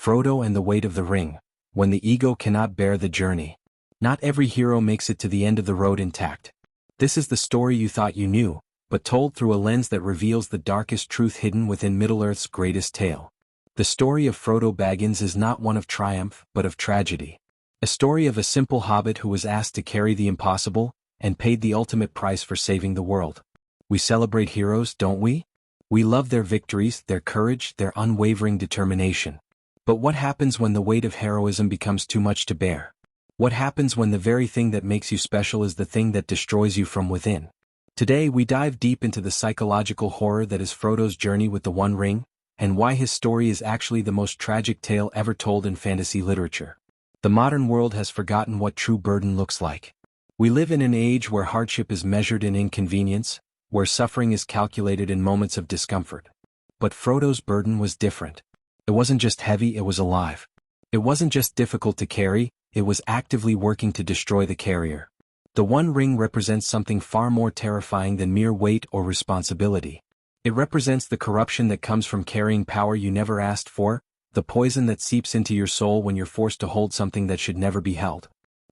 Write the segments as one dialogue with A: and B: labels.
A: Frodo and the Weight of the Ring, when the ego cannot bear the journey. Not every hero makes it to the end of the road intact. This is the story you thought you knew, but told through a lens that reveals the darkest truth hidden within Middle-earth's greatest tale. The story of Frodo Baggins is not one of triumph, but of tragedy. A story of a simple hobbit who was asked to carry the impossible, and paid the ultimate price for saving the world. We celebrate heroes, don't we? We love their victories, their courage, their unwavering determination. But what happens when the weight of heroism becomes too much to bear? What happens when the very thing that makes you special is the thing that destroys you from within? Today we dive deep into the psychological horror that is Frodo's journey with the One Ring, and why his story is actually the most tragic tale ever told in fantasy literature. The modern world has forgotten what true burden looks like. We live in an age where hardship is measured in inconvenience, where suffering is calculated in moments of discomfort. But Frodo's burden was different. It wasn't just heavy, it was alive. It wasn't just difficult to carry, it was actively working to destroy the carrier. The One Ring represents something far more terrifying than mere weight or responsibility. It represents the corruption that comes from carrying power you never asked for, the poison that seeps into your soul when you're forced to hold something that should never be held.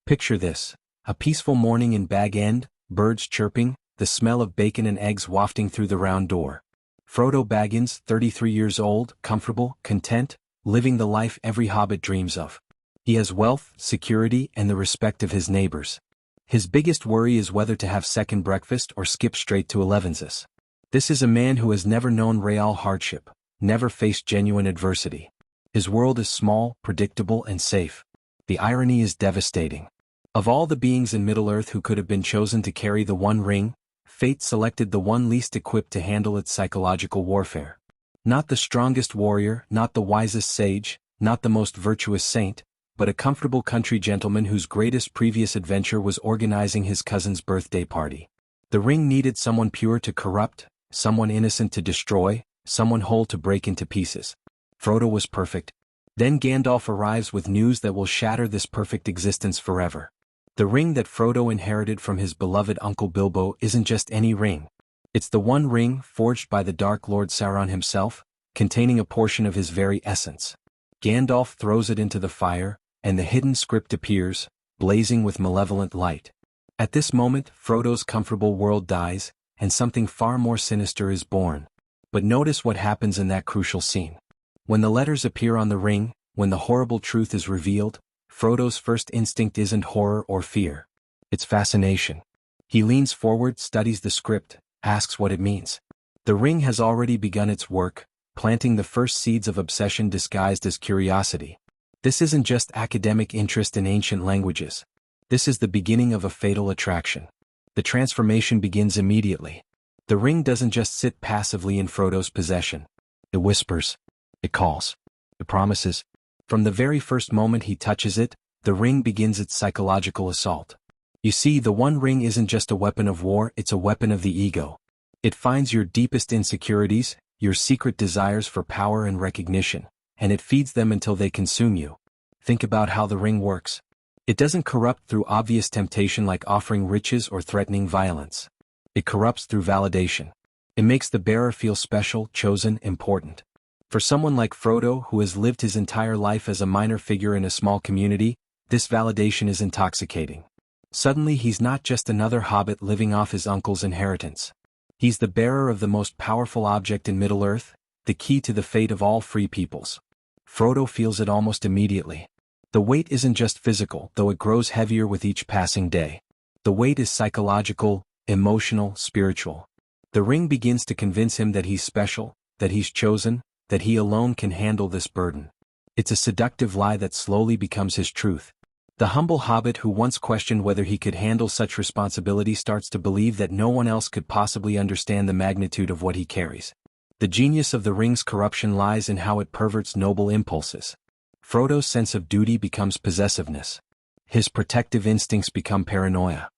A: Picture this: a peaceful morning in Bag End, birds chirping, the smell of bacon and eggs wafting through the round door. Frodo Baggins, 33 years old, comfortable, content, living the life every hobbit dreams of. He has wealth, security, and the respect of his neighbors. His biggest worry is whether to have second breakfast or skip straight to Elevenses. This is a man who has never known real hardship, never faced genuine adversity. His world is small, predictable, and safe. The irony is devastating. Of all the beings in Middle-earth who could have been chosen to carry the One Ring, fate selected the one least equipped to handle its psychological warfare. Not the strongest warrior, not the wisest sage, not the most virtuous saint, but a comfortable country gentleman whose greatest previous adventure was organizing his cousin's birthday party. The ring needed someone pure to corrupt, someone innocent to destroy, someone whole to break into pieces. Frodo was perfect. Then Gandalf arrives with news that will shatter this perfect existence forever. The ring that Frodo inherited from his beloved Uncle Bilbo isn't just any ring. It's the One Ring forged by the Dark Lord Sauron himself, containing a portion of his very essence. Gandalf throws it into the fire, and the hidden script appears, blazing with malevolent light. At this moment, Frodo's comfortable world dies, and something far more sinister is born. But notice what happens in that crucial scene. When the letters appear on the ring, when the horrible truth is revealed, Frodo's first instinct isn't horror or fear. It's fascination. He leans forward, studies the script, asks what it means. The ring has already begun its work, planting the first seeds of obsession disguised as curiosity. This isn't just academic interest in ancient languages. This is the beginning of a fatal attraction. The transformation begins immediately. The ring doesn't just sit passively in Frodo's possession. It whispers. It calls. It promises. From the very first moment he touches it, the ring begins its psychological assault. You see, the One Ring isn't just a weapon of war, it's a weapon of the ego. It finds your deepest insecurities, your secret desires for power and recognition, and it feeds them until they consume you. Think about how the ring works. It doesn't corrupt through obvious temptation like offering riches or threatening violence. It corrupts through validation. It makes the bearer feel special, chosen, important. For someone like Frodo, who has lived his entire life as a minor figure in a small community, this validation is intoxicating. Suddenly he's not just another hobbit living off his uncle's inheritance. He's the bearer of the most powerful object in Middle-earth, the key to the fate of all free peoples. Frodo feels it almost immediately. The weight isn't just physical, though it grows heavier with each passing day. The weight is psychological, emotional, spiritual. The ring begins to convince him that he's special, that he's chosen, that he alone can handle this burden. It's a seductive lie that slowly becomes his truth. The humble hobbit who once questioned whether he could handle such responsibility starts to believe that no one else could possibly understand the magnitude of what he carries. The genius of the ring's corruption lies in how it perverts noble impulses. Frodo's sense of duty becomes possessiveness. His protective instincts become paranoia.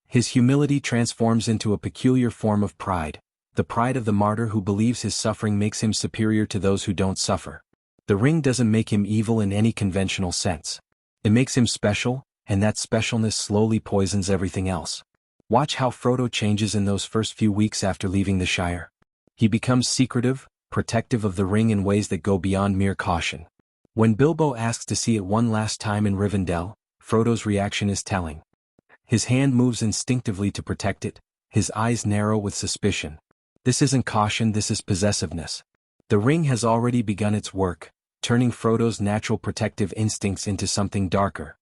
A: His humility transforms into a peculiar form of pride, the pride of the martyr who believes his suffering makes him superior to those who don't suffer. The ring doesn't make him evil in any conventional sense. It makes him special, and that specialness slowly poisons everything else. Watch how Frodo changes in those first few weeks after leaving the Shire. He becomes secretive, protective of the ring in ways that go beyond mere caution. When Bilbo asks to see it one last time in Rivendell, Frodo's reaction is telling. His hand moves instinctively to protect it, his eyes narrow with suspicion. This isn't caution, this is possessiveness. The ring has already begun its work, turning Frodo's natural protective instincts into something darker.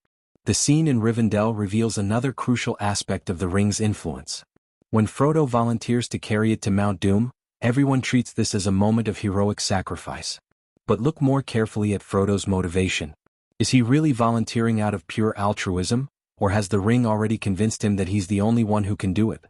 A: The scene in Rivendell reveals another crucial aspect of the ring's influence. When Frodo volunteers to carry it to Mount Doom, everyone treats this as a moment of heroic sacrifice. But look more carefully at Frodo's motivation. Is he really volunteering out of pure altruism, or has the ring already convinced him that he's the only one who can do it?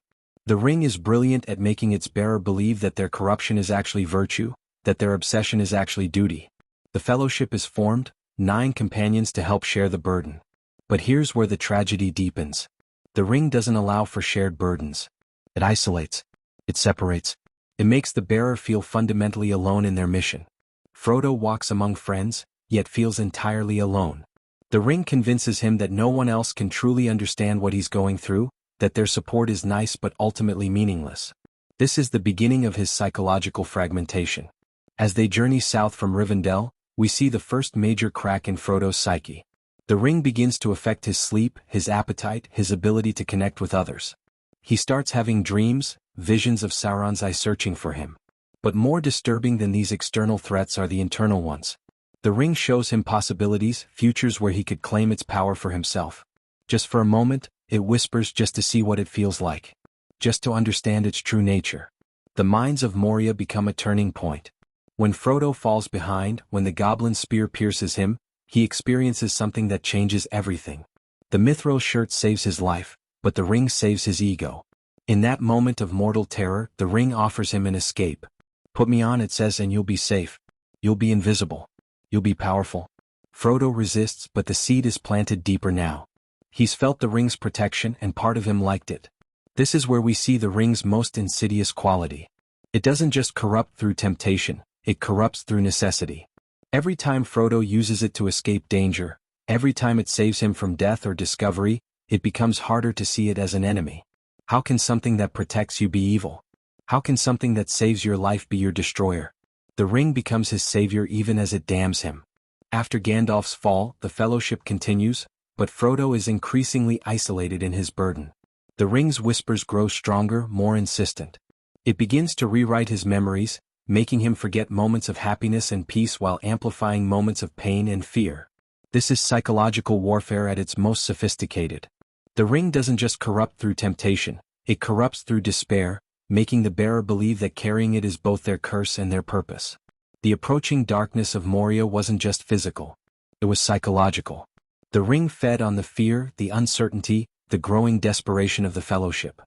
A: The ring is brilliant at making its bearer believe that their corruption is actually virtue, that their obsession is actually duty. The fellowship is formed, 9 companions to help share the burden. But here's where the tragedy deepens. The ring doesn't allow for shared burdens. It isolates. It separates. It makes the bearer feel fundamentally alone in their mission. Frodo walks among friends, yet feels entirely alone. The ring convinces him that no one else can truly understand what he's going through, that their support is nice but ultimately meaningless. This is the beginning of his psychological fragmentation. As they journey south from Rivendell, we see the first major crack in Frodo's psyche. The ring begins to affect his sleep, his appetite, his ability to connect with others. He starts having dreams, visions of Sauron's eye searching for him. But more disturbing than these external threats are the internal ones. The ring shows him possibilities, futures where he could claim its power for himself. Just for a moment, it whispers just to see what it feels like. Just to understand its true nature. The mines of Moria become a turning point. When Frodo falls behind, when the goblin spear pierces him, he experiences something that changes everything. The mithril shirt saves his life, but the ring saves his ego. In that moment of mortal terror, the ring offers him an escape. Put me on, it says, and you'll be safe. You'll be invisible. You'll be powerful. Frodo resists, but the seed is planted deeper now. He's felt the ring's protection and part of him liked it. This is where we see the ring's most insidious quality. It doesn't just corrupt through temptation, it corrupts through necessity. Every time Frodo uses it to escape danger, every time it saves him from death or discovery, it becomes harder to see it as an enemy. How can something that protects you be evil? How can something that saves your life be your destroyer? The ring becomes his savior even as it damns him. After Gandalf's fall, the fellowship continues, but Frodo is increasingly isolated in his burden. The ring's whispers grow stronger, more insistent. It begins to rewrite his memories, making him forget moments of happiness and peace while amplifying moments of pain and fear. This is psychological warfare at its most sophisticated. The ring doesn't just corrupt through temptation, it corrupts through despair, making the bearer believe that carrying it is both their curse and their purpose. The approaching darkness of Moria wasn't just physical. It was psychological. The ring fed on the fear, the uncertainty, the growing desperation of the fellowship.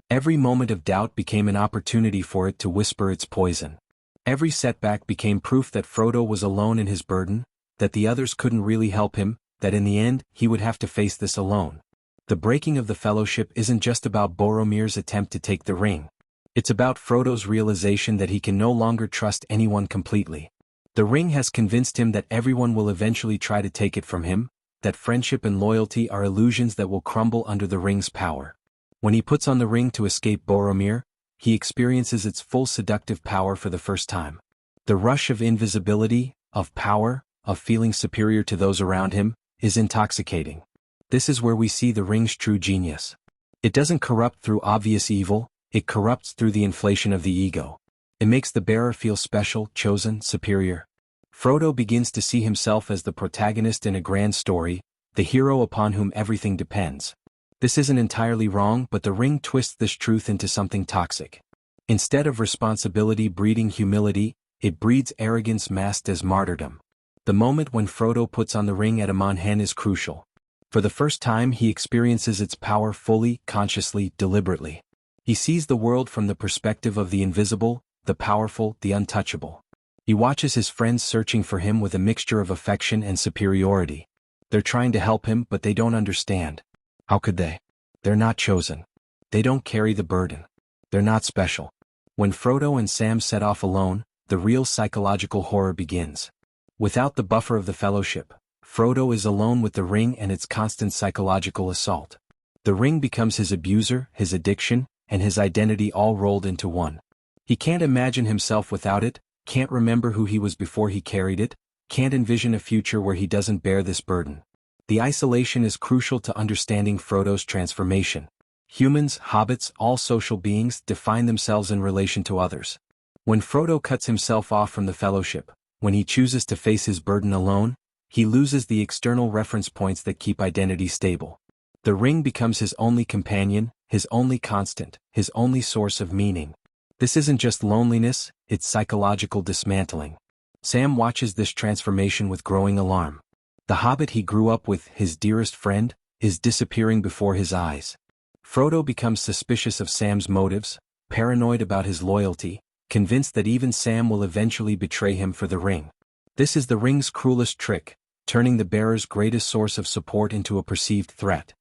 A: Every moment of doubt became an opportunity for it to whisper its poison. Every setback became proof that Frodo was alone in his burden, that the others couldn't really help him, that in the end, he would have to face this alone. The breaking of the fellowship isn't just about Boromir's attempt to take the ring. It's about Frodo's realization that he can no longer trust anyone completely. The ring has convinced him that everyone will eventually try to take it from him, that friendship and loyalty are illusions that will crumble under the ring's power. When he puts on the ring to escape Boromir, he experiences its full seductive power for the first time. The rush of invisibility, of power, of feeling superior to those around him, is intoxicating. This is where we see the ring's true genius. It doesn't corrupt through obvious evil, it corrupts through the inflation of the ego. It makes the bearer feel special, chosen, superior. Frodo begins to see himself as the protagonist in a grand story, the hero upon whom everything depends. This isn't entirely wrong, but the ring twists this truth into something toxic. Instead of responsibility breeding humility, it breeds arrogance masked as martyrdom. The moment when Frodo puts on the ring at Amon Hen is crucial. For the first time he experiences its power fully, consciously, deliberately. He sees the world from the perspective of the invisible, the powerful, the untouchable. He watches his friends searching for him with a mixture of affection and superiority. They're trying to help him, but they don't understand. How could they? They're not chosen. They don't carry the burden. They're not special. When Frodo and Sam set off alone, the real psychological horror begins. Without the buffer of the fellowship, Frodo is alone with the ring and its constant psychological assault. The ring becomes his abuser, his addiction, and his identity all rolled into one. He can't imagine himself without it, can't remember who he was before he carried it, can't envision a future where he doesn't bear this burden. The isolation is crucial to understanding Frodo's transformation. Humans, hobbits, all social beings define themselves in relation to others. When Frodo cuts himself off from the Fellowship, when he chooses to face his burden alone, he loses the external reference points that keep identity stable. The ring becomes his only companion, his only constant, his only source of meaning. This isn't just loneliness, it's psychological dismantling. Sam watches this transformation with growing alarm. The hobbit he grew up with, his dearest friend, is disappearing before his eyes. Frodo becomes suspicious of Sam's motives, paranoid about his loyalty, convinced that even Sam will eventually betray him for the ring. This is the ring's cruelest trick, turning the bearer's greatest source of support into a perceived threat.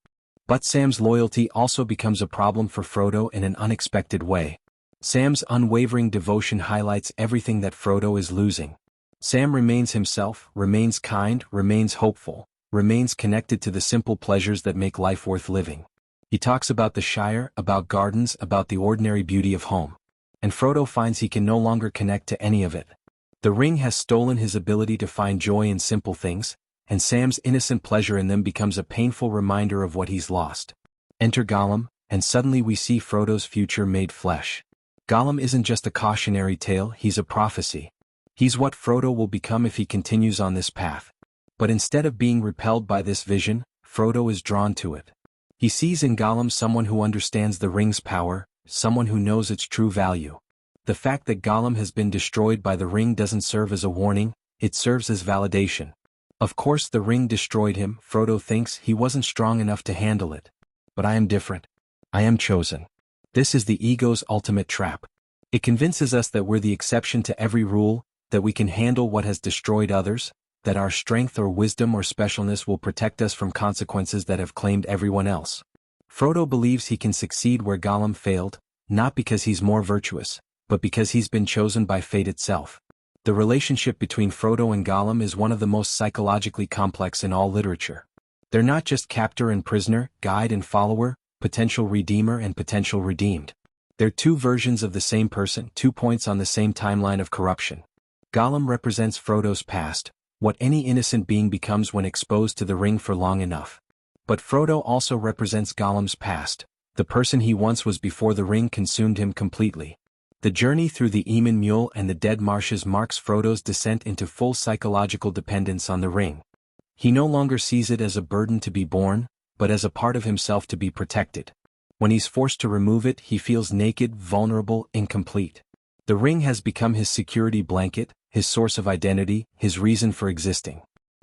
A: But Sam's loyalty also becomes a problem for Frodo in an unexpected way. Sam's unwavering devotion highlights everything that Frodo is losing. Sam remains himself, remains kind, remains hopeful, remains connected to the simple pleasures that make life worth living. He talks about the Shire, about gardens, about the ordinary beauty of home. And Frodo finds he can no longer connect to any of it. The ring has stolen his ability to find joy in simple things, and Sam's innocent pleasure in them becomes a painful reminder of what he's lost. Enter Gollum, and suddenly we see Frodo's future made flesh. Gollum isn't just a cautionary tale, he's a prophecy. He's what Frodo will become if he continues on this path. But instead of being repelled by this vision, Frodo is drawn to it. He sees in Gollum someone who understands the ring's power, someone who knows its true value. The fact that Gollum has been destroyed by the ring doesn't serve as a warning, it serves as validation. Of course the ring destroyed him, Frodo thinks he wasn't strong enough to handle it. But I am different. I am chosen. This is the ego's ultimate trap. It convinces us that we're the exception to every rule, that we can handle what has destroyed others, that our strength or wisdom or specialness will protect us from consequences that have claimed everyone else. Frodo believes he can succeed where Gollum failed, not because he's more virtuous, but because he's been chosen by fate itself. The relationship between Frodo and Gollum is one of the most psychologically complex in all literature. They're not just captor and prisoner, guide and follower, potential redeemer and potential redeemed. They're two versions of the same person, 2 points on the same timeline of corruption. Gollum represents Frodo's past, what any innocent being becomes when exposed to the ring for long enough. But Frodo also represents Gollum's past, the person he once was before the ring consumed him completely. The journey through the Eamon Mule and the Dead Marshes marks Frodo's descent into full psychological dependence on the ring. He no longer sees it as a burden to be borne, but as a part of himself to be protected. When he's forced to remove it, he feels naked, vulnerable, incomplete. The ring has become his security blanket, his source of identity, his reason for existing.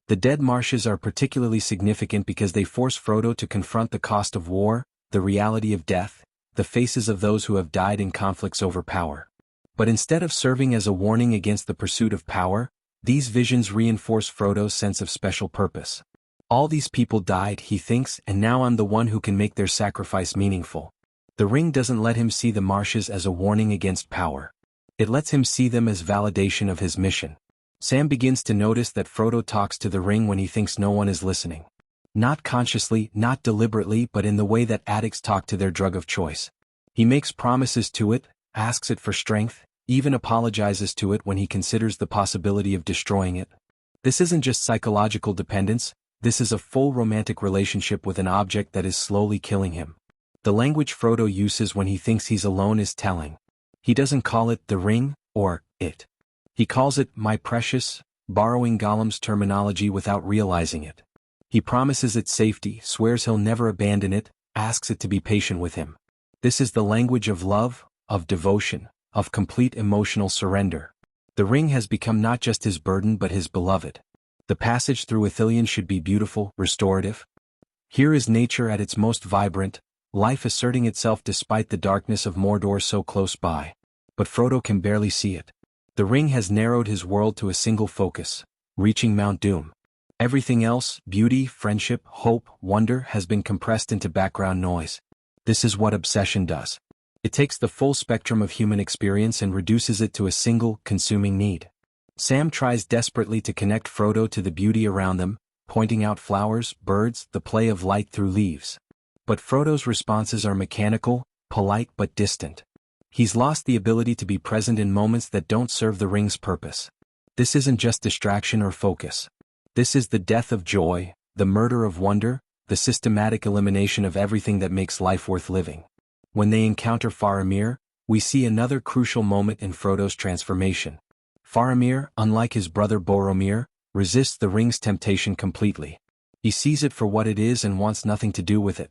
A: The Dead Marshes are particularly significant because they force Frodo to confront the cost of war, the reality of death, the faces of those who have died in conflicts over power. But instead of serving as a warning against the pursuit of power, these visions reinforce Frodo's sense of special purpose. All these people died, he thinks, and now I'm the one who can make their sacrifice meaningful. The ring doesn't let him see the marshes as a warning against power. It lets him see them as validation of his mission. Sam begins to notice that Frodo talks to the ring when he thinks no one is listening. Not consciously, not deliberately, but in the way that addicts talk to their drug of choice. He makes promises to it, asks it for strength, even apologizes to it when he considers the possibility of destroying it. This isn't just psychological dependence, this is a full romantic relationship with an object that is slowly killing him. The language Frodo uses when he thinks he's alone is telling. He doesn't call it the ring, or it. He calls it my precious, borrowing Gollum's terminology without realizing it. He promises it safety, swears he'll never abandon it, asks it to be patient with him. This is the language of love, of devotion, of complete emotional surrender. The ring has become not just his burden but his beloved. The passage through Ithilien should be beautiful, restorative. Here is nature at its most vibrant, life asserting itself despite the darkness of Mordor so close by. But Frodo can barely see it. The ring has narrowed his world to a single focus, reaching Mount Doom. Everything else, beauty, friendship, hope, wonder, has been compressed into background noise. This is what obsession does. It takes the full spectrum of human experience and reduces it to a single, consuming need. Sam tries desperately to connect Frodo to the beauty around them, pointing out flowers, birds, the play of light through leaves. But Frodo's responses are mechanical, polite but distant. He's lost the ability to be present in moments that don't serve the ring's purpose. This isn't just distraction or focus. This is the death of joy, the murder of wonder, the systematic elimination of everything that makes life worth living. When they encounter Faramir, we see another crucial moment in Frodo's transformation. Faramir, unlike his brother Boromir, resists the ring's temptation completely. He sees it for what it is and wants nothing to do with it.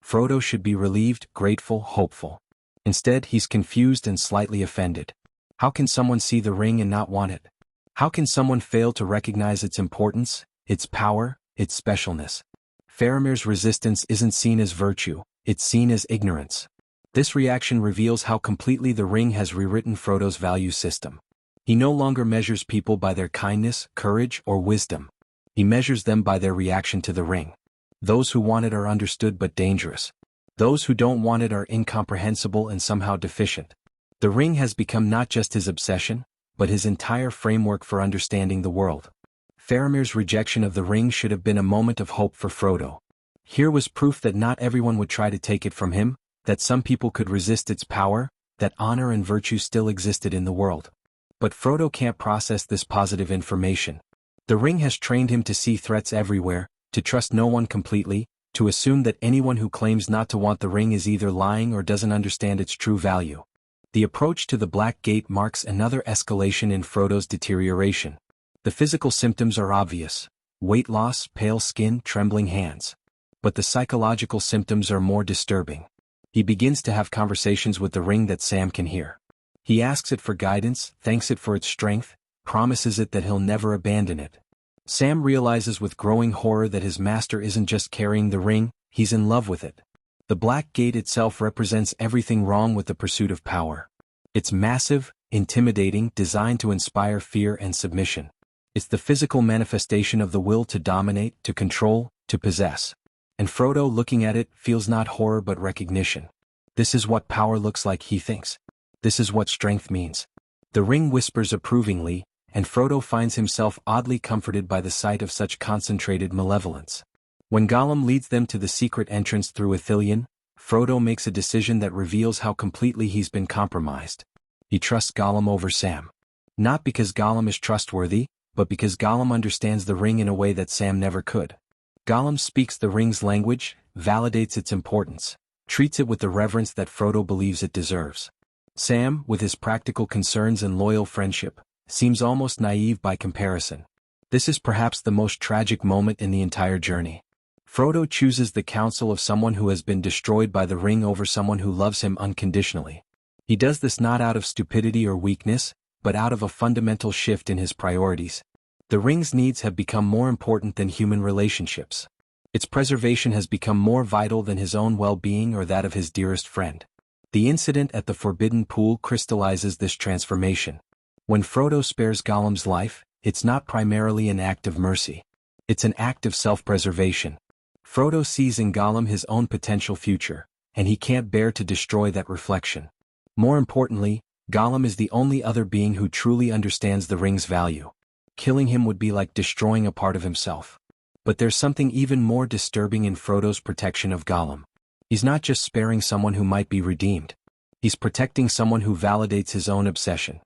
A: Frodo should be relieved, grateful, hopeful. Instead, he's confused and slightly offended. How can someone see the ring and not want it? How can someone fail to recognize its importance, its power, its specialness? Faramir's resistance isn't seen as virtue, it's seen as ignorance. This reaction reveals how completely the ring has rewritten Frodo's value system. He no longer measures people by their kindness, courage, or wisdom. He measures them by their reaction to the ring. Those who want it are understood but dangerous. Those who don't want it are incomprehensible and somehow deficient. The ring has become not just his obsession, but his entire framework for understanding the world. Faramir's rejection of the ring should have been a moment of hope for Frodo. Here was proof that not everyone would try to take it from him, that some people could resist its power, that honor and virtue still existed in the world. But Frodo can't process this positive information. The ring has trained him to see threats everywhere, to trust no one completely, to assume that anyone who claims not to want the ring is either lying or doesn't understand its true value. The approach to the Black Gate marks another escalation in Frodo's deterioration. The physical symptoms are obvious: weight loss, pale skin, trembling hands. But the psychological symptoms are more disturbing. He begins to have conversations with the ring that Sam can hear. He asks it for guidance, thanks it for its strength, promises it that he'll never abandon it. Sam realizes with growing horror that his master isn't just carrying the ring, he's in love with it. The Black Gate itself represents everything wrong with the pursuit of power. It's massive, intimidating, designed to inspire fear and submission. It's the physical manifestation of the will to dominate, to control, to possess. And Frodo, looking at it, feels not horror but recognition. This is what power looks like, he thinks. This is what strength means. The ring whispers approvingly, and Frodo finds himself oddly comforted by the sight of such concentrated malevolence. When Gollum leads them to the secret entrance through Ithilien, Frodo makes a decision that reveals how completely he's been compromised. He trusts Gollum over Sam. Not because Gollum is trustworthy, but because Gollum understands the ring in a way that Sam never could. Gollum speaks the ring's language, validates its importance, treats it with the reverence that Frodo believes it deserves. Sam, with his practical concerns and loyal friendship, seems almost naive by comparison. This is perhaps the most tragic moment in the entire journey. Frodo chooses the counsel of someone who has been destroyed by the ring over someone who loves him unconditionally. He does this not out of stupidity or weakness, but out of a fundamental shift in his priorities. The ring's needs have become more important than human relationships. Its preservation has become more vital than his own well-being or that of his dearest friend. The incident at the Forbidden Pool crystallizes this transformation. When Frodo spares Gollum's life, it's not primarily an act of mercy. It's an act of self-preservation. Frodo sees in Gollum his own potential future, and he can't bear to destroy that reflection. More importantly, Gollum is the only other being who truly understands the ring's value. Killing him would be like destroying a part of himself. But there's something even more disturbing in Frodo's protection of Gollum. He's not just sparing someone who might be redeemed. He's protecting someone who validates his own obsession.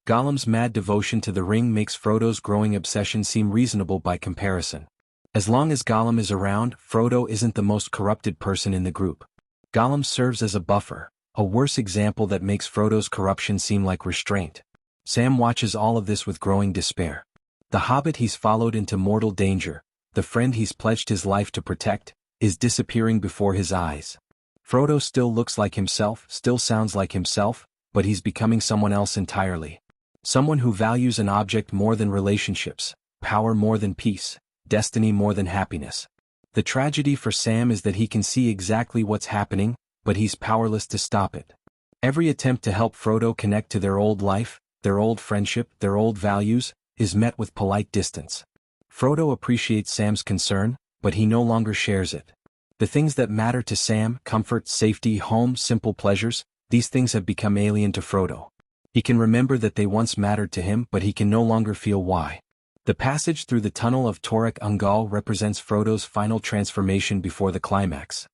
A: Gollum's mad devotion to the ring makes Frodo's growing obsession seem reasonable by comparison. As long as Gollum is around, Frodo isn't the most corrupted person in the group. Gollum serves as a buffer, a worse example that makes Frodo's corruption seem like restraint. Sam watches all of this with growing despair. The hobbit he's followed into mortal danger, the friend he's pledged his life to protect, is disappearing before his eyes. Frodo still looks like himself, still sounds like himself, but he's becoming someone else entirely. Someone who values an object more than relationships, power more than peace, destiny more than happiness. The tragedy for Sam is that he can see exactly what's happening, but he's powerless to stop it. Every attempt to help Frodo connect to their old life, their old friendship, their old values, is met with polite distance. Frodo appreciates Sam's concern, but he no longer shares it. The things that matter to Sam, comfort, safety, home, simple pleasures, these things have become alien to Frodo. He can remember that they once mattered to him, but he can no longer feel why. The passage through the tunnel of Torek Ungol represents Frodo's final transformation before the climax.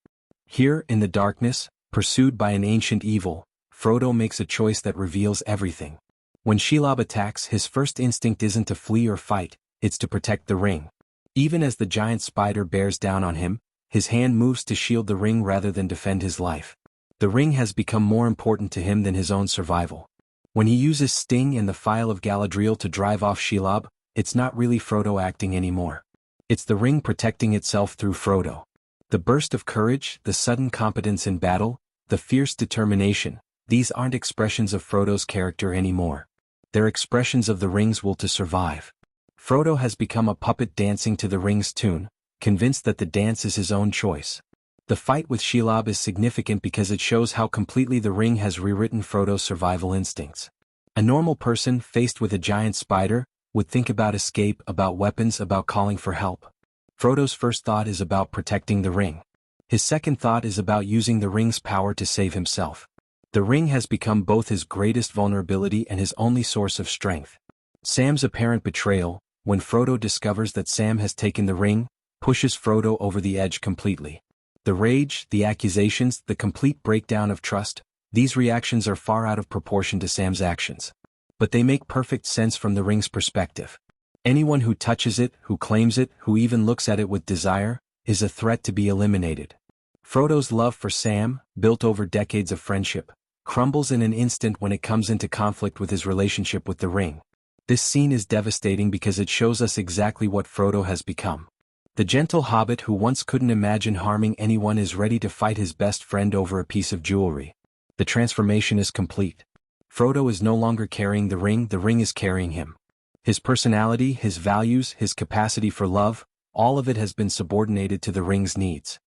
A: Here, in the darkness, pursued by an ancient evil, Frodo makes a choice that reveals everything. When Shelob attacks, his first instinct isn't to flee or fight, it's to protect the ring. Even as the giant spider bears down on him, his hand moves to shield the ring rather than defend his life. The ring has become more important to him than his own survival. When he uses Sting and the Phial of Galadriel to drive off Shelob, it's not really Frodo acting anymore. It's the ring protecting itself through Frodo. The burst of courage, the sudden competence in battle, the fierce determination, these aren't expressions of Frodo's character anymore. They're expressions of the ring's will to survive. Frodo has become a puppet dancing to the ring's tune, convinced that the dance is his own choice. The fight with Shelob is significant because it shows how completely the ring has rewritten Frodo's survival instincts. A normal person faced with a giant spider would think about escape, about weapons, about calling for help. Frodo's first thought is about protecting the ring. His second thought is about using the ring's power to save himself. The ring has become both his greatest vulnerability and his only source of strength. Sam's apparent betrayal, when Frodo discovers that Sam has taken the ring, pushes Frodo over the edge completely. The rage, the accusations, the complete breakdown of trust, these reactions are far out of proportion to Sam's actions. But they make perfect sense from the ring's perspective. Anyone who touches it, who claims it, who even looks at it with desire, is a threat to be eliminated. Frodo's love for Sam, built over decades of friendship, crumbles in an instant when it comes into conflict with his relationship with the ring. This scene is devastating because it shows us exactly what Frodo has become. The gentle hobbit who once couldn't imagine harming anyone is ready to fight his best friend over a piece of jewelry. The transformation is complete. Frodo is no longer carrying the ring is carrying him. His personality, his values, his capacity for love, all of it has been subordinated to the ring's needs.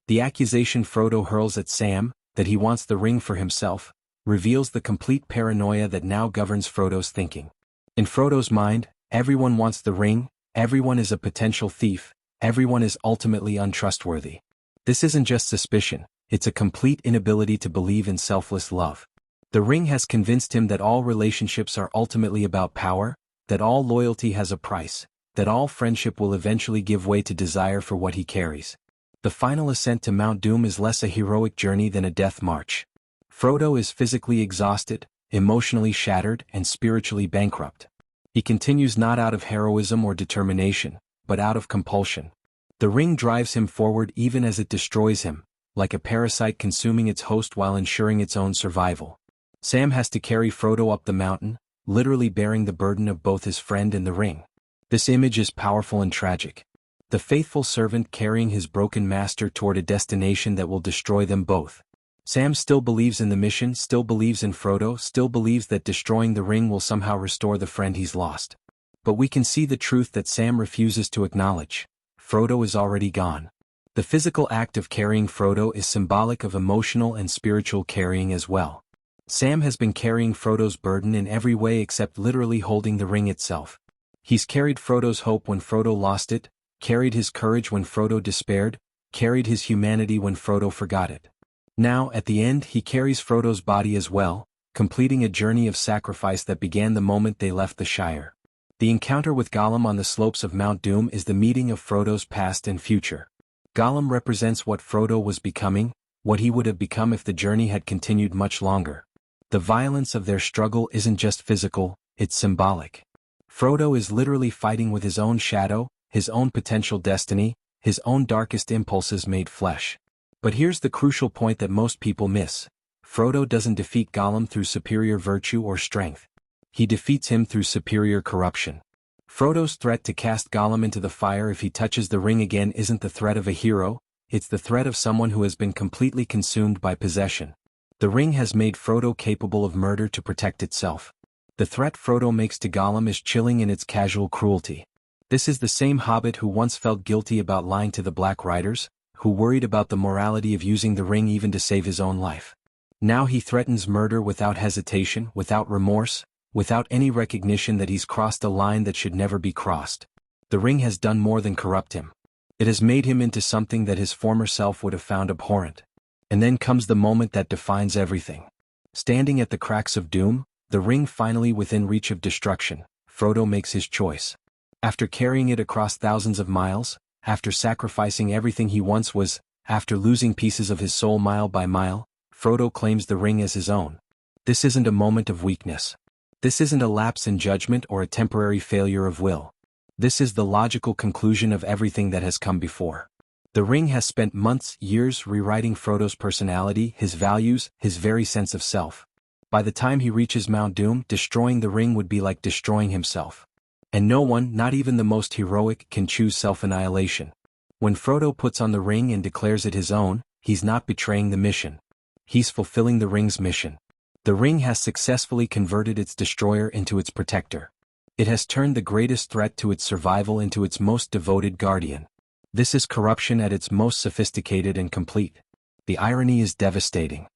A: The accusation Frodo hurls at Sam, that he wants the ring for himself, reveals the complete paranoia that now governs Frodo's thinking. In Frodo's mind, everyone wants the ring, everyone is a potential thief, everyone is ultimately untrustworthy. This isn't just suspicion, it's a complete inability to believe in selfless love. The ring has convinced him that all relationships are ultimately about power, that all loyalty has a price, that all friendship will eventually give way to desire for what he carries. The final ascent to Mount Doom is less a heroic journey than a death march. Frodo is physically exhausted, emotionally shattered, and spiritually bankrupt. He continues not out of heroism or determination, but out of compulsion. The ring drives him forward even as it destroys him, like a parasite consuming its host while ensuring its own survival. Sam has to carry Frodo up the mountain, literally bearing the burden of both his friend and the ring. This image is powerful and tragic. The faithful servant carrying his broken master toward a destination that will destroy them both. Sam still believes in the mission, still believes in Frodo, still believes that destroying the ring will somehow restore the friend he's lost. But we can see the truth that Sam refuses to acknowledge. Frodo is already gone. The physical act of carrying Frodo is symbolic of emotional and spiritual carrying as well. Sam has been carrying Frodo's burden in every way except literally holding the ring itself. He's carried Frodo's hope when Frodo lost it, carried his courage when Frodo despaired, carried his humanity when Frodo forgot it. Now, at the end, he carries Frodo's body as well, completing a journey of sacrifice that began the moment they left the Shire. The encounter with Gollum on the slopes of Mount Doom is the meeting of Frodo's past and future. Gollum represents what Frodo was becoming, what he would have become if the journey had continued much longer. The violence of their struggle isn't just physical, it's symbolic. Frodo is literally fighting with his own shadow, his own potential destiny, his own darkest impulses made flesh. But here's the crucial point that most people miss. Frodo doesn't defeat Gollum through superior virtue or strength. He defeats him through superior corruption. Frodo's threat to cast Gollum into the fire if he touches the ring again isn't the threat of a hero, it's the threat of someone who has been completely consumed by possession. The ring has made Frodo capable of murder to protect itself. The threat Frodo makes to Gollum is chilling in its casual cruelty. This is the same hobbit who once felt guilty about lying to the Black Riders, who worried about the morality of using the ring even to save his own life. Now he threatens murder without hesitation, without remorse, without any recognition that he's crossed a line that should never be crossed. The ring has done more than corrupt him. It has made him into something that his former self would have found abhorrent. And then comes the moment that defines everything. Standing at the cracks of doom, the ring finally within reach of destruction, Frodo makes his choice. After carrying it across thousands of miles, after sacrificing everything he once was, after losing pieces of his soul mile by mile, Frodo claims the ring as his own. This isn't a moment of weakness. This isn't a lapse in judgment or a temporary failure of will. This is the logical conclusion of everything that has come before. The ring has spent months, years rewriting Frodo's personality, his values, his very sense of self. By the time he reaches Mount Doom, destroying the ring would be like destroying himself. And no one, not even the most heroic, can choose self-annihilation. When Frodo puts on the ring and declares it his own, he's not betraying the mission. He's fulfilling the ring's mission. The ring has successfully converted its destroyer into its protector. It has turned the greatest threat to its survival into its most devoted guardian. This is corruption at its most sophisticated and complete. The irony is devastating.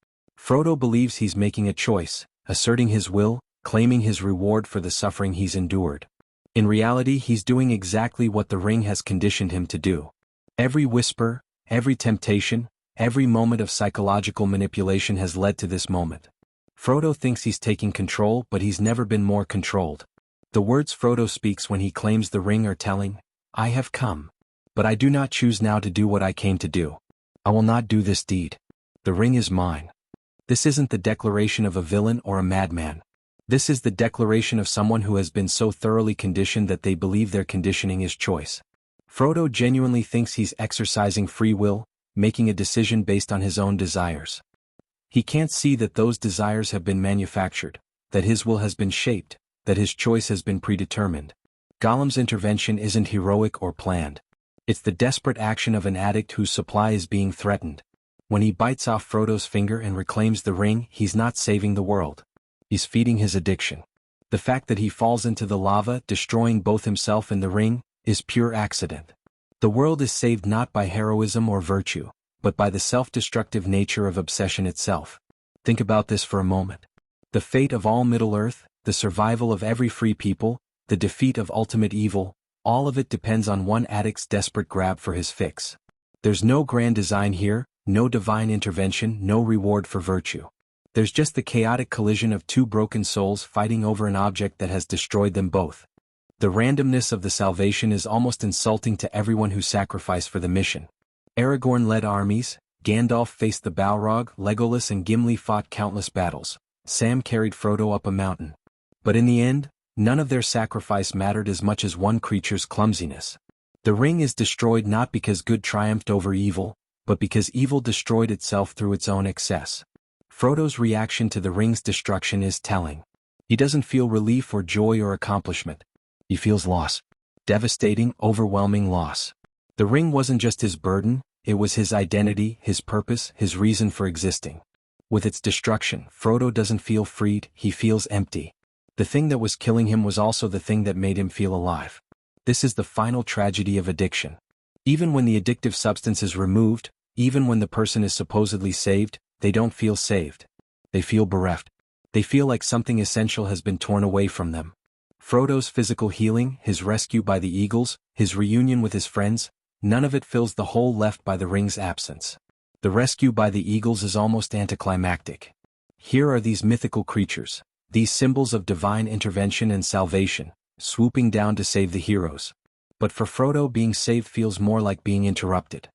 A: Frodo believes he's making a choice, asserting his will, claiming his reward for the suffering he's endured. In reality, he's doing exactly what the ring has conditioned him to do. Every whisper, every temptation, every moment of psychological manipulation has led to this moment. Frodo thinks he's taking control, but he's never been more controlled. The words Frodo speaks when he claims the ring are telling, "I have come. But I do not choose now to do what I came to do. I will not do this deed. The ring is mine." This isn't the declaration of a villain or a madman. This is the declaration of someone who has been so thoroughly conditioned that they believe their conditioning is choice. Frodo genuinely thinks he's exercising free will, making a decision based on his own desires. He can't see that those desires have been manufactured, that his will has been shaped, that his choice has been predetermined. Gollum's intervention isn't heroic or planned. It's the desperate action of an addict whose supply is being threatened. When he bites off Frodo's finger and reclaims the ring, he's not saving the world. He's feeding his addiction. The fact that he falls into the lava, destroying both himself and the ring, is pure accident. The world is saved not by heroism or virtue, but by the self-destructive nature of obsession itself. Think about this for a moment. The fate of all Middle-earth, the survival of every free people, the defeat of ultimate evil, all of it depends on one addict's desperate grab for his fix. There's no grand design here, no divine intervention, no reward for virtue. There's just the chaotic collision of two broken souls fighting over an object that has destroyed them both. The randomness of the salvation is almost insulting to everyone who sacrificed for the mission. Aragorn led armies, Gandalf faced the Balrog, Legolas and Gimli fought countless battles, Sam carried Frodo up a mountain. But in the end, none of their sacrifice mattered as much as one creature's clumsiness. The ring is destroyed not because good triumphed over evil, but because evil destroyed itself through its own excess. Frodo's reaction to the ring's destruction is telling. He doesn't feel relief or joy or accomplishment. He feels loss. Devastating, overwhelming loss. The ring wasn't just his burden, it was his identity, his purpose, his reason for existing. With its destruction, Frodo doesn't feel freed, he feels empty. The thing that was killing him was also the thing that made him feel alive. This is the final tragedy of addiction. Even when the addictive substance is removed, even when the person is supposedly saved, they don't feel saved. They feel bereft. They feel like something essential has been torn away from them. Frodo's physical healing, his rescue by the eagles, his reunion with his friends, none of it fills the hole left by the ring's absence. The rescue by the eagles is almost anticlimactic. Here are these mythical creatures, these symbols of divine intervention and salvation, swooping down to save the heroes. But for Frodo, being saved feels more like being interrupted.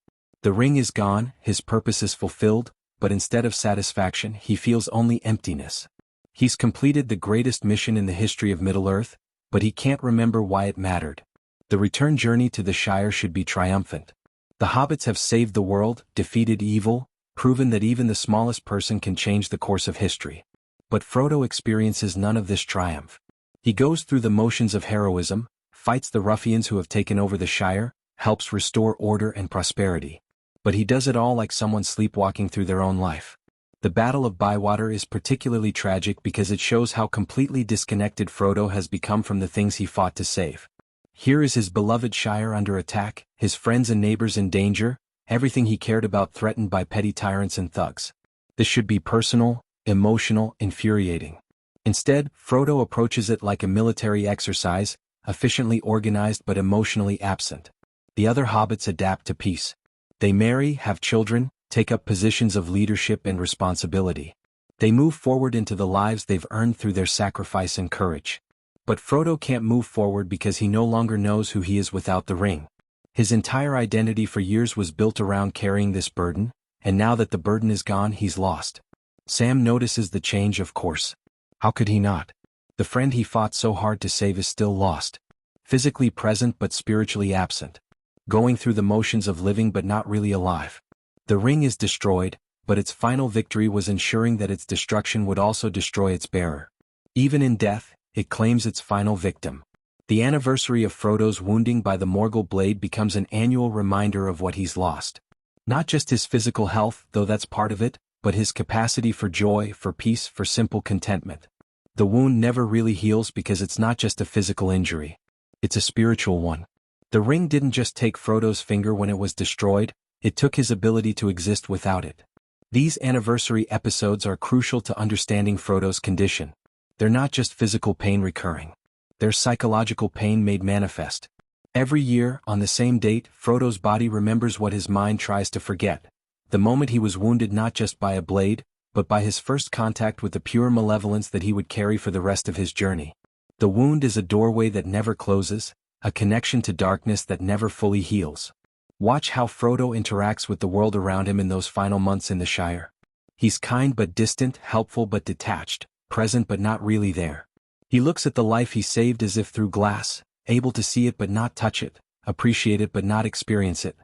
A: The ring is gone, his purpose is fulfilled, but instead of satisfaction, he feels only emptiness. He's completed the greatest mission in the history of Middle-earth, but he can't remember why it mattered. The return journey to the Shire should be triumphant. The hobbits have saved the world, defeated evil, proven that even the smallest person can change the course of history. But Frodo experiences none of this triumph. He goes through the motions of heroism, fights the ruffians who have taken over the Shire, helps restore order and prosperity. But he does it all like someone sleepwalking through their own life. The Battle of Bywater is particularly tragic because it shows how completely disconnected Frodo has become from the things he fought to save. Here is his beloved Shire under attack, his friends and neighbors in danger, everything he cared about threatened by petty tyrants and thugs. This should be personal, emotional, infuriating. Instead, Frodo approaches it like a military exercise, efficiently organized but emotionally absent. The other hobbits adapt to peace. They marry, have children, take up positions of leadership and responsibility. They move forward into the lives they've earned through their sacrifice and courage. But Frodo can't move forward because he no longer knows who he is without the ring. His entire identity for years was built around carrying this burden, and now that the burden is gone, he's lost. Sam notices the change, of course. How could he not? The friend he fought so hard to save is still lost. Physically present but spiritually absent. Going through the motions of living but not really alive. The ring is destroyed, but its final victory was ensuring that its destruction would also destroy its bearer. Even in death, it claims its final victim. The anniversary of Frodo's wounding by the Morgul blade becomes an annual reminder of what he's lost. Not just his physical health, though that's part of it, but his capacity for joy, for peace, for simple contentment. The wound never really heals because it's not just a physical injury. It's a spiritual one. The ring didn't just take Frodo's finger when it was destroyed, it took his ability to exist without it. These anniversary episodes are crucial to understanding Frodo's condition. They're not just physical pain recurring. They're psychological pain made manifest. Every year, on the same date, Frodo's body remembers what his mind tries to forget. The moment he was wounded not just by a blade, but by his first contact with the pure malevolence that he would carry for the rest of his journey. The wound is a doorway that never closes, a connection to darkness that never fully heals. Watch how Frodo interacts with the world around him in those final months in the Shire. He's kind but distant, helpful but detached, present but not really there. He looks at the life he saved as if through glass, able to see it but not touch it, appreciate it but not experience it.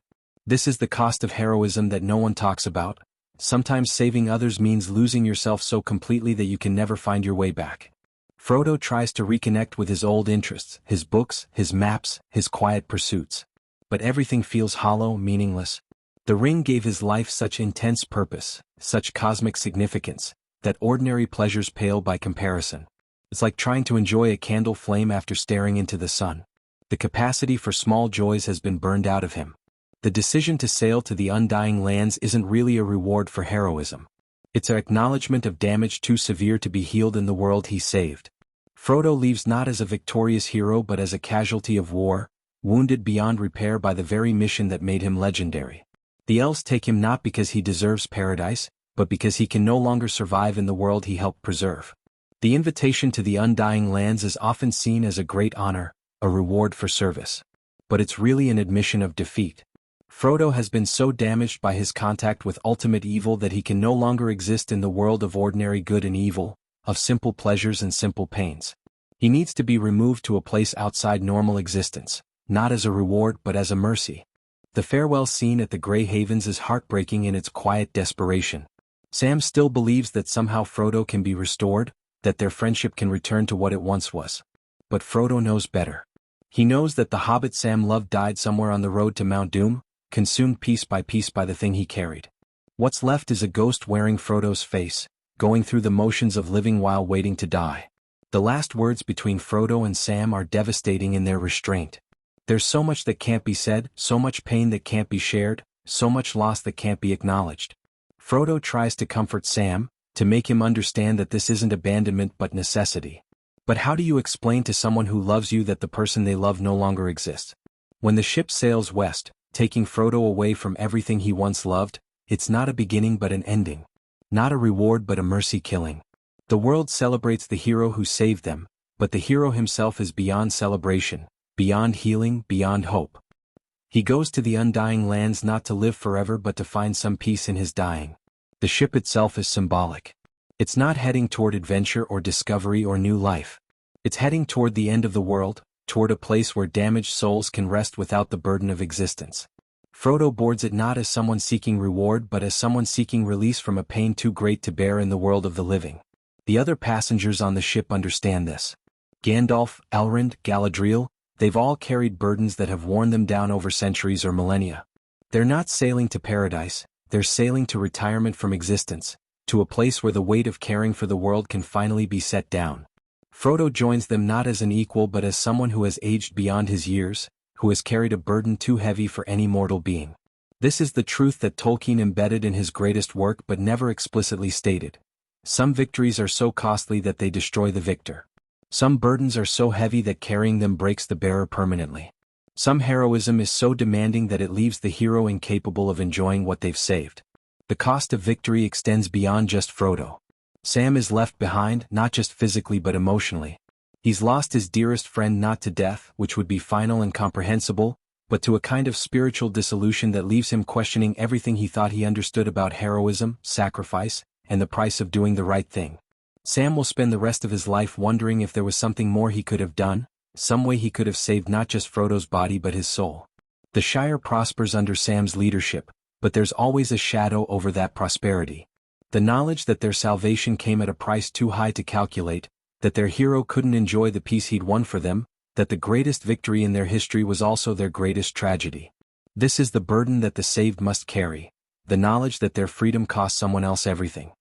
A: This is the cost of heroism that no one talks about. Sometimes saving others means losing yourself so completely that you can never find your way back. Frodo tries to reconnect with his old interests, his books, his maps, his quiet pursuits. But everything feels hollow, meaningless. The ring gave his life such intense purpose, such cosmic significance, that ordinary pleasures pale by comparison. It's like trying to enjoy a candle flame after staring into the sun. The capacity for small joys has been burned out of him. The decision to sail to the undying lands isn't really a reward for heroism. It's an acknowledgement of damage too severe to be healed in the world he saved. Frodo leaves not as a victorious hero but as a casualty of war, wounded beyond repair by the very mission that made him legendary. The elves take him not because he deserves paradise, but because he can no longer survive in the world he helped preserve. The invitation to the undying lands is often seen as a great honor, a reward for service. But it's really an admission of defeat. Frodo has been so damaged by his contact with ultimate evil that he can no longer exist in the world of ordinary good and evil, of simple pleasures and simple pains. He needs to be removed to a place outside normal existence, not as a reward but as a mercy. The farewell scene at the Grey Havens is heartbreaking in its quiet desperation. Sam still believes that somehow Frodo can be restored, that their friendship can return to what it once was. But Frodo knows better. He knows that the hobbit Sam loved died somewhere on the road to Mount Doom, consumed piece by the thing he carried. What's left is a ghost wearing Frodo's face, going through the motions of living while waiting to die. The last words between Frodo and Sam are devastating in their restraint. There's so much that can't be said, so much pain that can't be shared, so much loss that can't be acknowledged. Frodo tries to comfort Sam, to make him understand that this isn't abandonment but necessity. But how do you explain to someone who loves you that the person they love no longer exists? When the ship sails west, taking Frodo away from everything he once loved, it's not a beginning but an ending. Not a reward but a mercy killing. The world celebrates the hero who saved them, but the hero himself is beyond celebration, beyond healing, beyond hope. He goes to the undying lands not to live forever but to find some peace in his dying. The ship itself is symbolic. It's not heading toward adventure or discovery or new life. It's heading toward the end of the world, toward a place where damaged souls can rest without the burden of existence. Frodo boards it not as someone seeking reward but as someone seeking release from a pain too great to bear in the world of the living. The other passengers on the ship understand this. Gandalf, Elrond, Galadriel, they've all carried burdens that have worn them down over centuries or millennia. They're not sailing to paradise, they're sailing to retirement from existence, to a place where the weight of caring for the world can finally be set down. Frodo joins them not as an equal but as someone who has aged beyond his years, who has carried a burden too heavy for any mortal being. This is the truth that Tolkien embedded in his greatest work but never explicitly stated. Some victories are so costly that they destroy the victor. Some burdens are so heavy that carrying them breaks the bearer permanently. Some heroism is so demanding that it leaves the hero incapable of enjoying what they've saved. The cost of victory extends beyond just Frodo. Sam is left behind, not just physically but emotionally. He's lost his dearest friend not to death, which would be final and comprehensible, but to a kind of spiritual dissolution that leaves him questioning everything he thought he understood about heroism, sacrifice, and the price of doing the right thing. Sam will spend the rest of his life wondering if there was something more he could have done, some way he could have saved not just Frodo's body but his soul. The Shire prospers under Sam's leadership, but there's always a shadow over that prosperity. The knowledge that their salvation came at a price too high to calculate, that their hero couldn't enjoy the peace he'd won for them, that the greatest victory in their history was also their greatest tragedy. This is the burden that the saved must carry, the knowledge that their freedom cost someone else everything.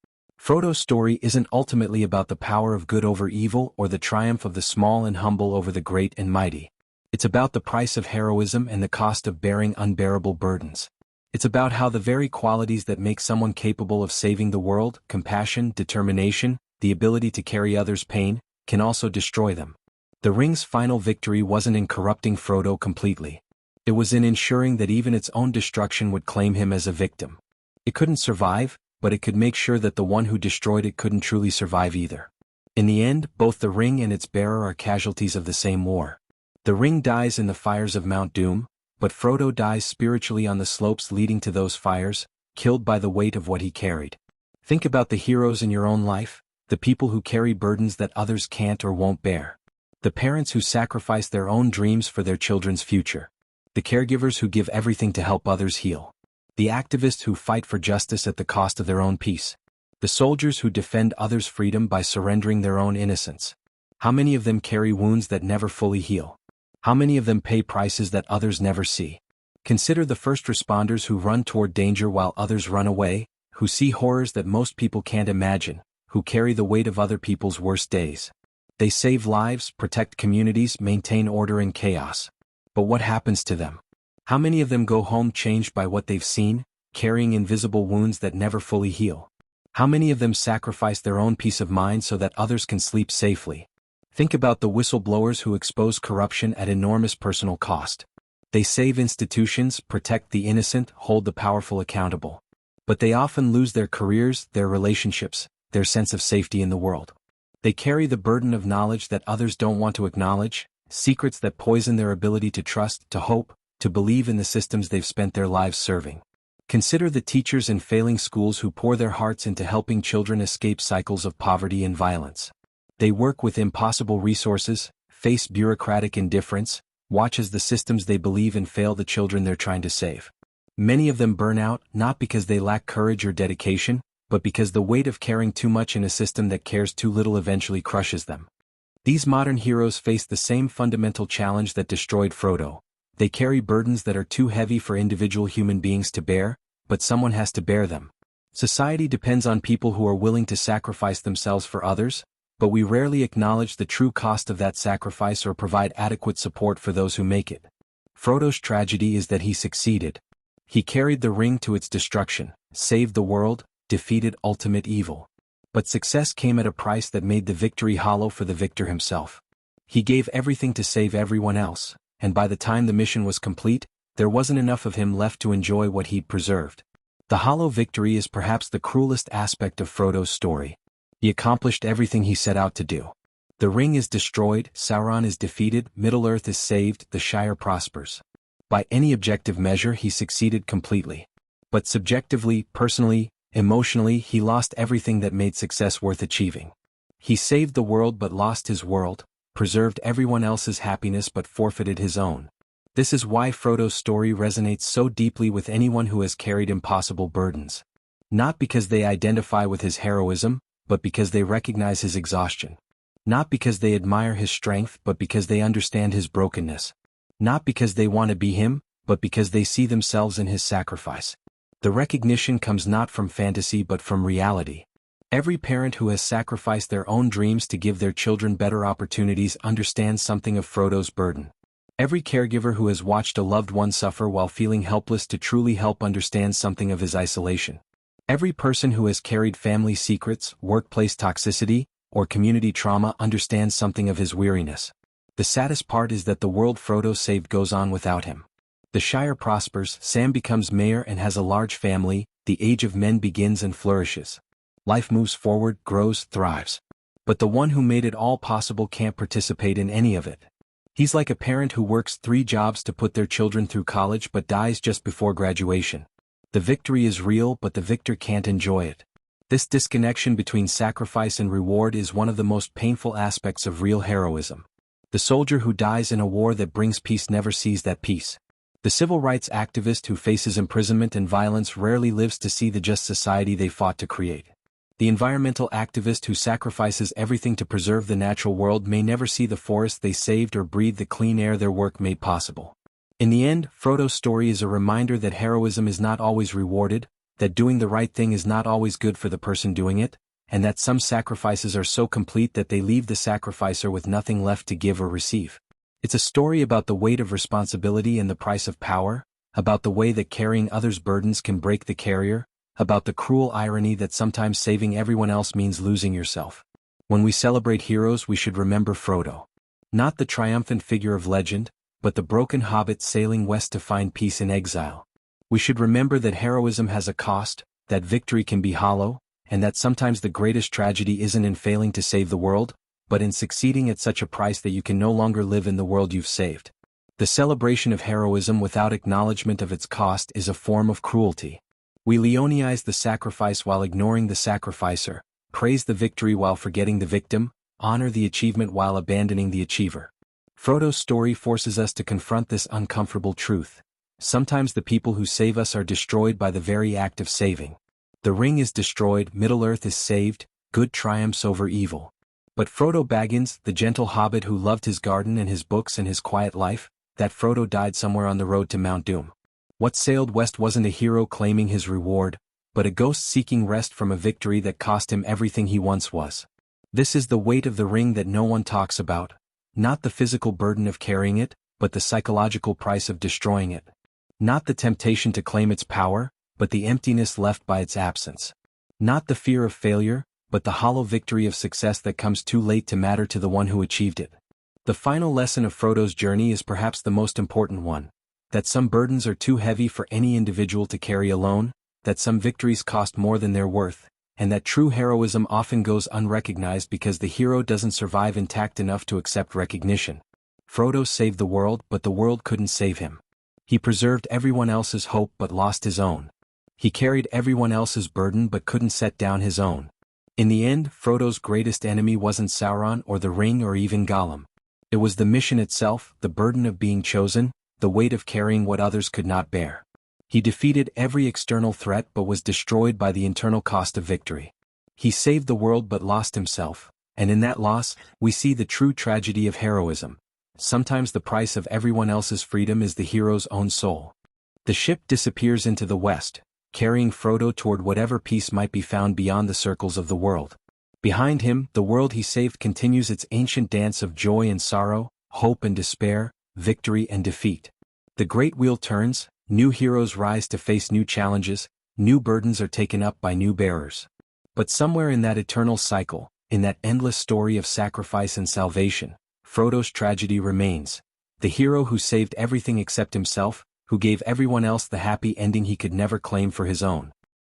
A: Frodo's story isn't ultimately about the power of good over evil or the triumph of the small and humble over the great and mighty. It's about the price of heroism and the cost of bearing unbearable burdens. It's about how the very qualities that make someone capable of saving the world, compassion, determination, the ability to carry others' pain, can also destroy them. The ring's final victory wasn't in corrupting Frodo completely. It was in ensuring that even its own destruction would claim him as a victim. It couldn't survive, but it could make sure that the one who destroyed it couldn't truly survive either. In the end, both the ring and its bearer are casualties of the same war. The ring dies in the fires of Mount Doom, but Frodo dies spiritually on the slopes leading to those fires, killed by the weight of what he carried. Think about the heroes in your own life, the people who carry burdens that others can't or won't bear. The parents who sacrifice their own dreams for their children's future. The caregivers who give everything to help others heal. The activists who fight for justice at the cost of their own peace. The soldiers who defend others' freedom by surrendering their own innocence. How many of them carry wounds that never fully heal? How many of them pay prices that others never see? Consider the first responders who run toward danger while others run away, who see horrors that most people can't imagine, who carry the weight of other people's worst days. They save lives, protect communities, maintain order in chaos. But what happens to them? How many of them go home changed by what they've seen, carrying invisible wounds that never fully heal? How many of them sacrifice their own peace of mind so that others can sleep safely? Think about the whistleblowers who expose corruption at enormous personal cost. They save institutions, protect the innocent, hold the powerful accountable. But they often lose their careers, their relationships, their sense of safety in the world. They carry the burden of knowledge that others don't want to acknowledge, secrets that poison their ability to trust, to hope, to believe in the systems they've spent their lives serving. Consider the teachers in failing schools who pour their hearts into helping children escape cycles of poverty and violence. They work with impossible resources, face bureaucratic indifference, watch as the systems they believe in fail the children they're trying to save. Many of them burn out, not because they lack courage or dedication, but because the weight of caring too much in a system that cares too little eventually crushes them. These modern heroes face the same fundamental challenge that destroyed Frodo. They carry burdens that are too heavy for individual human beings to bear, but someone has to bear them. Society depends on people who are willing to sacrifice themselves for others, but we rarely acknowledge the true cost of that sacrifice or provide adequate support for those who make it. Frodo's tragedy is that he succeeded. He carried the ring to its destruction, saved the world, defeated ultimate evil. But success came at a price that made the victory hollow for the victor himself. He gave everything to save everyone else, and by the time the mission was complete, there wasn't enough of him left to enjoy what he'd preserved. The hollow victory is perhaps the cruelest aspect of Frodo's story. He accomplished everything he set out to do. The ring is destroyed, Sauron is defeated, Middle-earth is saved, the Shire prospers. By any objective measure he succeeded completely. But subjectively, personally, emotionally he lost everything that made success worth achieving. He saved the world but lost his world, preserved everyone else's happiness but forfeited his own. This is why Frodo's story resonates so deeply with anyone who has carried impossible burdens. Not because they identify with his heroism, but because they recognize his exhaustion. Not because they admire his strength, but because they understand his brokenness. Not because they want to be him, but because they see themselves in his sacrifice. The recognition comes not from fantasy but from reality. Every parent who has sacrificed their own dreams to give their children better opportunities understands something of Frodo's burden. Every caregiver who has watched a loved one suffer while feeling helpless to truly help understands something of his isolation. Every person who has carried family secrets, workplace toxicity, or community trauma understands something of his weariness. The saddest part is that the world Frodo saved goes on without him. The Shire prospers, Sam becomes mayor and has a large family, the age of men begins and flourishes. Life moves forward, grows, thrives. But the one who made it all possible can't participate in any of it. He's like a parent who works 3 jobs to put their children through college but dies just before graduation. The victory is real but the victor can't enjoy it. This disconnection between sacrifice and reward is one of the most painful aspects of real heroism. The soldier who dies in a war that brings peace never sees that peace. The civil rights activist who faces imprisonment and violence rarely lives to see the just society they fought to create. The environmental activist who sacrifices everything to preserve the natural world may never see the forest they saved or breathe the clean air their work made possible. In the end, Frodo's story is a reminder that heroism is not always rewarded, that doing the right thing is not always good for the person doing it, and that some sacrifices are so complete that they leave the sacrificer with nothing left to give or receive. It's a story about the weight of responsibility and the price of power, about the way that carrying others' burdens can break the carrier, about the cruel irony that sometimes saving everyone else means losing yourself. When we celebrate heroes, we should remember Frodo. Not the triumphant figure of legend, but the broken hobbit sailing west to find peace in exile. We should remember that heroism has a cost, that victory can be hollow, and that sometimes the greatest tragedy isn't in failing to save the world, but in succeeding at such a price that you can no longer live in the world you've saved. The celebration of heroism without acknowledgement of its cost is a form of cruelty. We Leonize the sacrifice while ignoring the sacrificer, praise the victory while forgetting the victim, honor the achievement while abandoning the achiever. Frodo's story forces us to confront this uncomfortable truth. Sometimes the people who save us are destroyed by the very act of saving. The ring is destroyed, Middle-earth is saved, good triumphs over evil. But Frodo Baggins, the gentle hobbit who loved his garden and his books and his quiet life, that Frodo died somewhere on the road to Mount Doom. What sailed west wasn't a hero claiming his reward, but a ghost seeking rest from a victory that cost him everything he once was. This is the weight of the ring that no one talks about, not the physical burden of carrying it, but the psychological price of destroying it. Not the temptation to claim its power, but the emptiness left by its absence. Not the fear of failure, but the hollow victory of success that comes too late to matter to the one who achieved it. The final lesson of Frodo's journey is perhaps the most important one, that some burdens are too heavy for any individual to carry alone, that some victories cost more than they're worth, and that true heroism often goes unrecognized because the hero doesn't survive intact enough to accept recognition. Frodo saved the world, but the world couldn't save him. He preserved everyone else's hope but lost his own. He carried everyone else's burden but couldn't set down his own. In the end, Frodo's greatest enemy wasn't Sauron or the ring or even Gollum. It was the mission itself, the burden of being chosen, the weight of carrying what others could not bear. He defeated every external threat but was destroyed by the internal cost of victory. He saved the world but lost himself, and in that loss, we see the true tragedy of heroism. Sometimes the price of everyone else's freedom is the hero's own soul. The ship disappears into the west, carrying Frodo toward whatever peace might be found beyond the circles of the world. Behind him, the world he saved continues its ancient dance of joy and sorrow, hope and despair, victory and defeat. The great wheel turns, new heroes rise to face new challenges, new burdens are taken up by new bearers. But somewhere in that eternal cycle, in that endless story of sacrifice and salvation, Frodo's tragedy remains. The hero who saved everything except himself, who gave everyone else the happy ending he could never claim for his own.